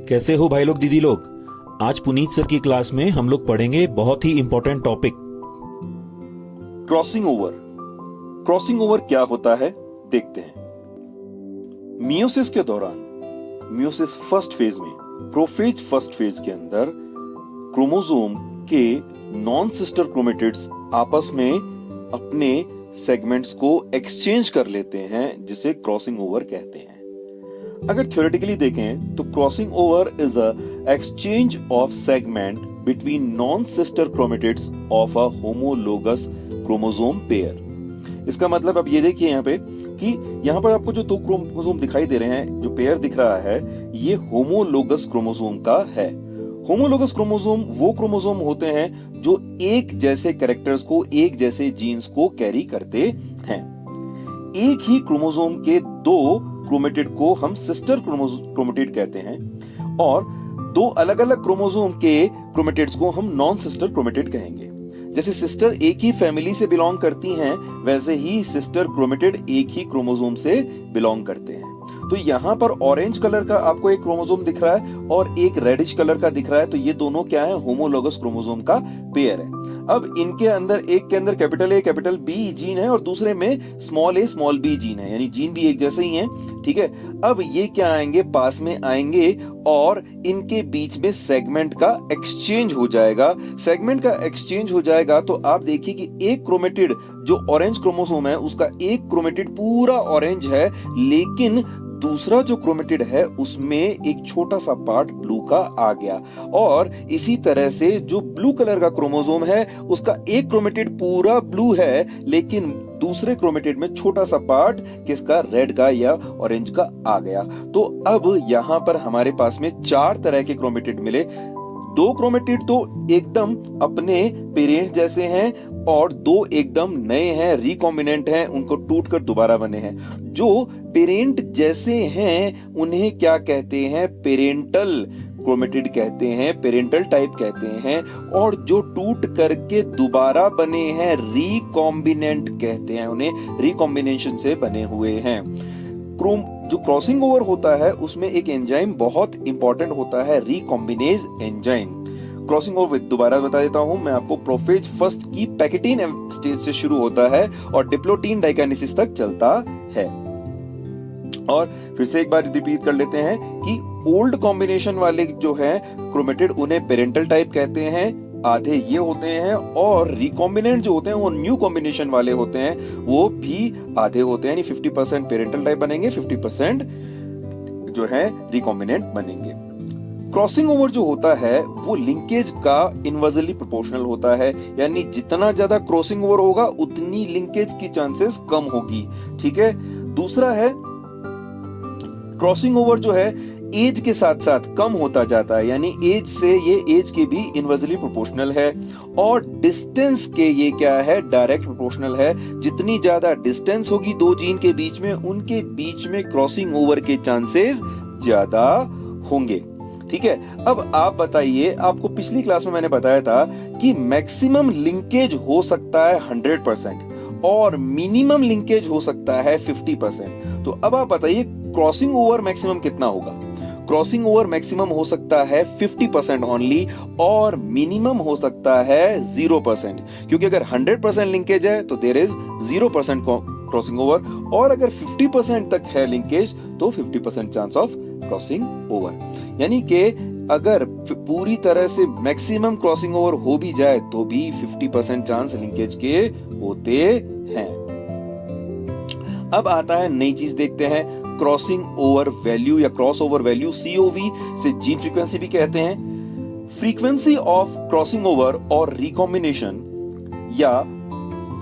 कैसे हो भाई लोग दीदी लोग। आज पुनीत सर की क्लास में हम लोग पढ़ेंगे बहुत ही important topic crossing over. Crossing over क्या होता है देखते हैं। मियोसिस के दौरान मियोसिस फर्स्ट फेज में प्रोफेज फर्स्ट फेज के अंदर क्रोमोसोम के नॉन सिस्टर क्रोमेटिड्स आपस में अपने सेगमेंट्स को एक्सचेंज कर लेते हैं, जिसे क्रॉसिंग ओवर कहते हैं। अगर थ्योरेटिकली देखें तो crossing over is a exchange of segment between non sister chromatids of a homologous chromosome pair. इसका मतलब अब ये देखिए यहाँ पे कि यहाँ पर आपको जो दो क्रोमोसोम दिखाई दे रहे हैं, जो पेयर दिख रहा है, ये होमोलोगस क्रोमोसोम का है। होमोलोगस क्रोमोसोम वो क्रोमोसोम होते हैं जो एक जैसे कैरेक्टर्स को, एक जैसे जीन्स को कैरी करते हैं। एक ही क्रोमोसोम के दो क्रोमेटिड को हम सिस्टर क्रोमेटिड कहते हैं और दो अलग अलग क्रोमोसोम के क्रोमेटिड्स को हम नॉन सिस्टर क्रोमेटिड कहेंगे। जैसे सिस्टर एक ही फैमिली से बिलोंग करती हैं, वैसे ही सिस्टर क्रोमेटिड एक ही क्रोमोसोम से बिलोंग करते हैं। तो यहाँ पर ऑरेंज कलर का आपको एक क्रोमोसोम दिख रहा है और एक रेडिश कलर का दिख रहा है, तो ये दोनों क्या है? होमोलोगस क्रोमोसोम का पेयर है। अब इनके अंदर, एक के अंदर capital A capital B gene है और दूसरे में small A small B gene है, यानी जीन भी एक जैसे ही हैं, ठीक है। अब ये क्या आएंगे? पास में आएंगे और इनके बीच में सेगमेंट का एक्सचेंज हो जाएगा। सेगमेंट का एक्सचेंज हो जाएगा तो आप देखिए कि एक क्रोमेटिड जो ऑरेंज क्रोमोसोम है, उसका एक क्रोमेटिड पूरा ऑरेंज है, लेकिन दूसरा जो क्रोमेटिड है उसमें एक छोटा सा पार्ट ब्लू का आ गया। और इसी तरह से जो ब्लू कलर का क्रोमोसोम है, उसका एक क्रोमेटिड पूरा ब्लू है, लेकिन दूसरे क्रोमेटिड में छोटा सा पार्ट किसका? रेड का या ऑरेंज का आ गया। तो अब यहां पर हमारे पास में चार तरह के क्रोमेटिड मिले। दो क्रोमेटिड तो एकदम अपने पेरेंट्स जैसे हैं और दो एकदम नए हैं, रिकॉम्बिनेंट हैं, उनको टूटकर दोबारा बने हैं। जो पेरेंट जैसे हैं उन्हें क्या कहते हैं? पेरेंटल क्रोमेटिड कहते हैं, पेरेंटल टाइप कहते हैं। और जो टूट करके दोबारा बने हैं, रिकॉम्बिनेंट कहते हैं, उन्हें रिकॉम्बिनेशन से बने हुए हैं। जो क्रॉसिंग ओवर होता है उसमें एक एंजाइम बहुत इंपॉर्टेंट होता है, रिकॉम्बिनेज एंजाइम। क्रॉसिंग ओवर दोबारा बता देता हूं मैं आपको, प्रोफेज फर्स्ट की पैकेटीन स्टेज से शुरू होता है और डिप्लोटीन डाइकाइनेसिस तक चलता है। और फिर से एक बार रिपीट कर लेते हैं कि ओल्ड कॉम्बिनेशन वाले जो हैं क्रोमेटिड, उन्हें पेरेंटल टाइप कहते हैं, आधे ये होते हैं, और रिकॉम्बिनेंट जो होते हैं वो न्यू कॉम्बिनेशन वाले होते हैं, वो भी आधे होते हैं, यानी 50% पेरेंटल टाइप बनेंगे, 50% जो है रिकॉम्बिनेंट बनेंगे। क्रॉसिंग ओवर जो होता है वो लिंकेज का इनवर्सली प्रोपोर्शनल होता है, यानी जितना ज्यादा क्रॉसिंग ओवर होगा उतनी लिंकेज की चांसेस कम होगी, ठीक है। दूसरा है, क्रॉसिंग ओवर जो है एज के साथ साथ कम होता जाता है, यानी एज से ये एज के भी इनवर्सली प्रोपोर्शनल है। और डिस्टेंस के ये क्या है? डायरेक्ट प्रोपोर्शनल है। जितनी ज्यादा डिस्टेंस होगी दो जीन के बीच में, उनके बीच में क्रॉसिंग ओवर के चांसेस ज्यादा होंगे, ठीक है। अब आप बताइए, आपको पिछली क्लास में मैंने बताया था कि मैक्सिमम लिंकेज हो सकता है 100% और मिनिमम लिंकेज हो सकता है 50%। तो अब आप बताइए क्रॉसिंग ओवर मैक्सिमम कितना होगा? क्रॉसिंग ओवर मैक्सिमम हो सकता है 50% ओनली और मिनिमम हो सकता है 0%, क्योंकि अगर 100% लिंकेज है तो देयर इज 0% क्रॉसिंग ओवर, और अगर 50% तक है लिंकेज तो 50% चांस ऑफ क्रॉसिंग ओवर। यानी कि अगर पूरी तरह से मैक्सिमम क्रॉसिंग ओवर हो भी जाए तो भी 50% चांस लिंकेज के होते हैं। अब आता है नई चीज, देखते हैं क्रॉसिंग ओवर वैल्यू या क्रॉस ओवर वैल्यू, COV से जीन फ्रीक्वेंसी भी कहते हैं। फ्रीक्वेंसी ऑफ क्रॉसिंग ओवर और रिकॉम्बिनेशन या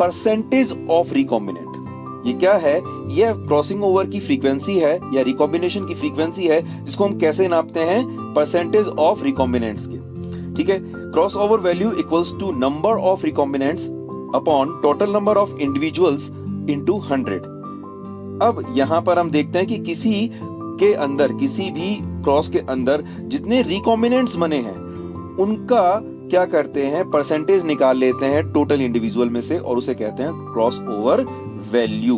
परसेंटेज ऑफ रिकॉम्बिनेंट, ये क्या है? ये क्रॉसिंग ओवर की फ्रीक्वेंसी है या रिकॉम्बिनेशन की फ्रीक्वेंसी है, जिसको हम कैसे नापते हैं? परसेंटेज ऑफ रिकॉम्बिनेंट्स के, ठीक है। Cross over value equals to number of recombinants upon total number of individuals into 100। अब यहां पर हम देखते हैं कि किसी के अंदर, किसी भी क्रॉस के अंदर जितने रिकॉम्बिनेंट्स बने हैं उनका क्या करते हैं? परसेंटेज निकाल लेते हैं टोटल इंडिविजुअल में से और उसे कहते हैं cross over value.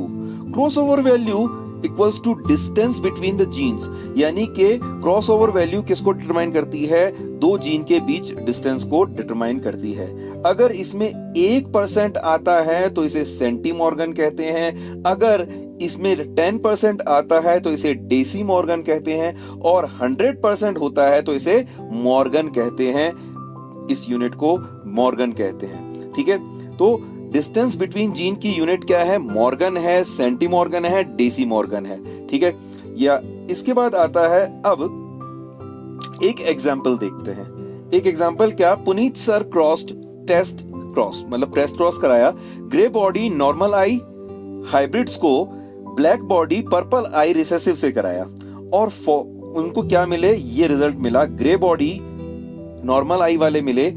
Cross over value equals to distance between the genes, यानी कि क्रॉस ओवर वैल्यू किसको डिटरमाइन करती है? दो जीन के बीच डिस्टेंस को डिटरमाइन करती है। अगर इसमें 1% आता है तो इसे सेंटीमॉर्गन कहते हैं, अगर इसमें 10% आता है तो इसे डेसी मॉर्गन कहते हैं, और 100% होता है तो इसे मॉर्गन कहते हैं। इस यूनिट को मॉर्गन कहते हैं। ठीक है, तो डिस्टेंस बिटवीन जीन की यूनिट क्या है? मॉर्गन है, सेंटीमॉर्गन है, डेसी मॉर्गन है। ठीक है, या इसके बाद आता है, अब एक एग्जाम्पल देखते हैं। एक एग्जाम्पल क्या? पुनीत सर टेस्ट क्रॉस कराया ग्रे बॉडी नॉर्मल आई हाइब्रिड्स को ब्लैक बॉडी पर्पल आई रिसेसिव से कराया, और उनको क्या मिले? ये रिजल्ट मिला। ग्रे बॉडी नॉर्मल आई वाले मिले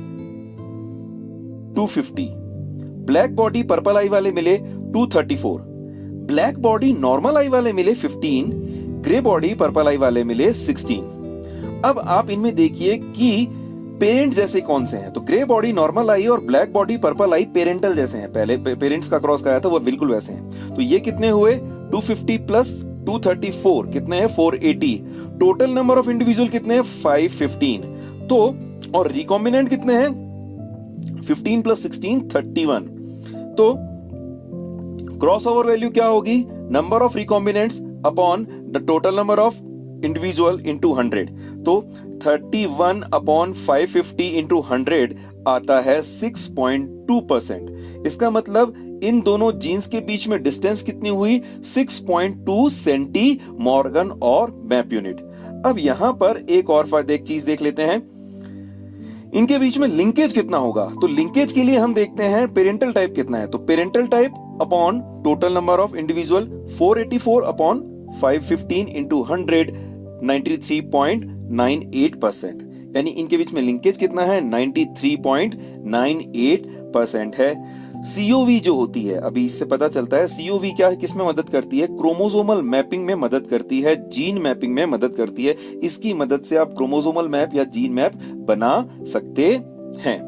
250, ब्लैक बॉडी पर्पल आई वाले मिले 234, ब्लैक बॉडी नॉर्मल आई वाले मिले 15, ग्रे बॉडी पर्पल आई वाले मिले 16। अब आप इनमें देखिए कि पेरेंट जैसे कौन से हैं। तो ग्रे बॉडी नॉर्मल आई और ब्लैक बॉडी पर्पल आई पेरेंटल जैसे हैं, पहले पेरेंट्स का क्रॉस कराया था वो बिल्कुल वैसे हैं। तो ये कितने हुए? 250 प्लस 234 कितने हैं? 480। टोटल नंबर ऑफ इंडिविजुअल कितने हैं? 515। तो और रिकॉम्बिनेंट कितने हैं? 15 प्लस 16 31। तो क्रॉस ओवर वैल्यू क्या होगी? Number of recombinants upon the total number of individual into 100। तो 31 अपॉन 550 इंटू 100 आता है 6.2%। इसका मतलब इन दोनों जीन्स के बीच में डिस्टेंस कितनी हुई? 6.2 सेंटीमॉर्गन और मैप यूनिट। अब यहां पर एक और एक चीज देख लेते हैं, इनके बीच में लिंकेज कितना होगा। तो लिंकेज के लिए हम देखते हैं पेरेंटल टाइप कितना है। तो parental type upon total number of individual 484 upon 515 into 100 93.98%, यानी इनके बीच में लिंकेज कितना है? 93.98% है। सीओवी जो होती है, अभी इससे पता चलता है सीओवी क्या है, किस में मदद करती है? क्रोमोसोमल मैपिंग में मदद करती है, जीन मैपिंग में मदद करती है। इसकी मदद से आप क्रोमोसोमल मैप या जीन मैप बना सकते हैं।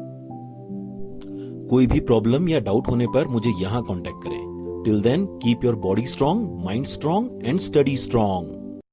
कोई भी प्रॉब्लम या डाउट होने पर मुझे यहाँ कांटेक्ट करें। Till then keep your body strong, mind strong and study strong.